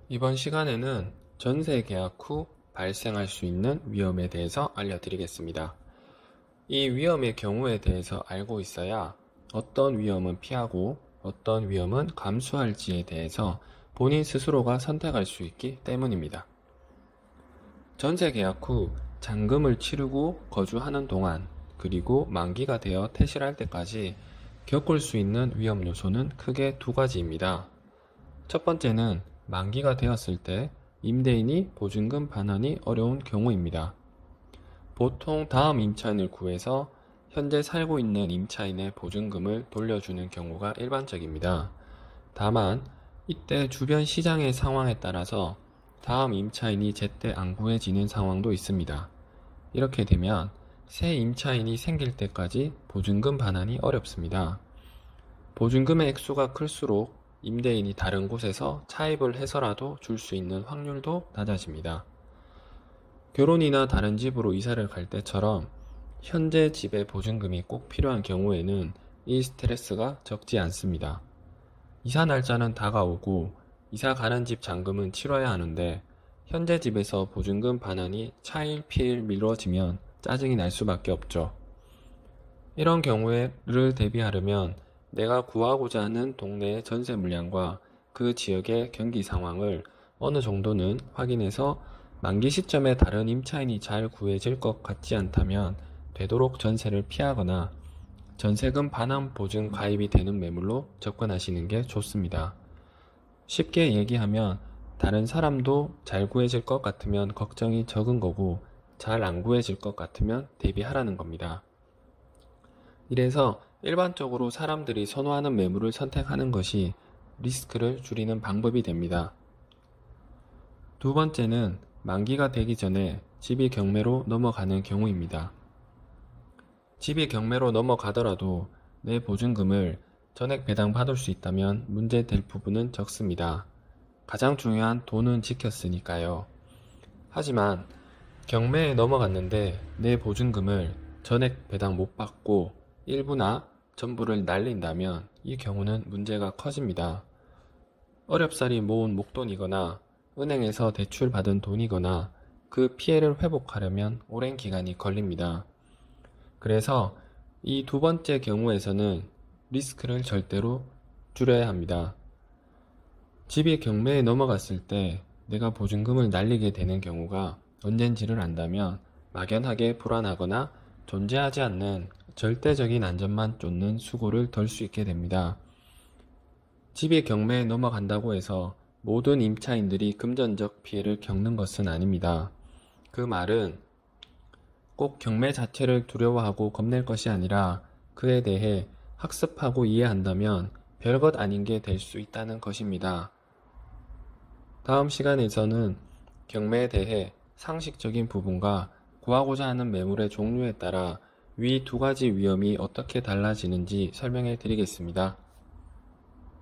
이번 시간에는 전세 계약 후 발생할 수 있는 위험에 대해서 알려드리겠습니다. 이 위험의 경우에 대해서 알고 있어야 어떤 위험은 피하고 어떤 위험은 감수할지에 대해서 본인 스스로가 선택할 수 있기 때문입니다. 전세 계약 후 잔금을 치르고 거주하는 동안 그리고 만기가 되어 퇴실할 때까지 겪을 수 있는 위험 요소는 크게 두 가지입니다. 첫 번째는 만기가 되었을 때 임대인이 보증금 반환이 어려운 경우입니다. 보통 다음 임차인을 구해서 현재 살고 있는 임차인의 보증금을 돌려주는 경우가 일반적입니다. 다만 이때 주변 시장의 상황에 따라서 다음 임차인이 제때 안 구해지는 상황도 있습니다. 이렇게 되면 새 임차인이 생길 때까지 보증금 반환이 어렵습니다. 보증금의 액수가 클수록 임대인이 다른 곳에서 차입을 해서라도 줄 수 있는 확률도 낮아집니다. 결혼이나 다른 집으로 이사를 갈 때처럼 현재 집의 보증금이 꼭 필요한 경우에는 이 스트레스가 적지 않습니다. 이사 날짜는 다가오고 이사 가는 집 잔금은 치러야 하는데 현재 집에서 보증금 반환이 차일 피일 미뤄지면 짜증이 날 수밖에 없죠. 이런 경우를 대비하려면 내가 구하고자 하는 동네의 전세 물량과 그 지역의 경기 상황을 어느 정도는 확인해서 만기 시점에 다른 임차인이 잘 구해질 것 같지 않다면 되도록 전세를 피하거나 전세금 반환 보증 가입이 되는 매물로 접근하시는 게 좋습니다. 쉽게 얘기하면 다른 사람도 잘 구해질 것 같으면 걱정이 적은 거고 잘 안 구해질 것 같으면 대비하라는 겁니다. 이래서 일반적으로 사람들이 선호하는 매물을 선택하는 것이 리스크를 줄이는 방법이 됩니다. 두 번째는 만기가 되기 전에 집이 경매로 넘어가는 경우입니다. 집이 경매로 넘어가더라도 내 보증금을 전액 배당받을 수 있다면 문제될 부분은 적습니다. 가장 중요한 돈은 지켰으니까요. 하지만 경매에 넘어갔는데 내 보증금을 전액 배당 못 받고 일부나 전부를 날린다면 이 경우는 문제가 커집니다. 어렵사리 모은 목돈이거나 은행에서 대출받은 돈이거나 그 피해를 회복하려면 오랜 기간이 걸립니다. 그래서 이 두 번째 경우에서는 리스크를 절대로 줄여야 합니다. 집이 경매에 넘어갔을 때 내가 보증금을 날리게 되는 경우가 언젠지를 안다면 막연하게 불안하거나 존재하지 않는 절대적인 안전만 쫓는 수고를 덜 수 있게 됩니다. 집이 경매에 넘어간다고 해서 모든 임차인들이 금전적 피해를 겪는 것은 아닙니다. 그 말은 꼭 경매 자체를 두려워하고 겁낼 것이 아니라 그에 대해 학습하고 이해한다면 별것 아닌 게 될 수 있다는 것입니다. 다음 시간에서는 경매에 대해 상식적인 부분과 구하고자 하는 매물의 종류에 따라 위 두 가지 위험이 어떻게 달라지는지 설명해 드리겠습니다.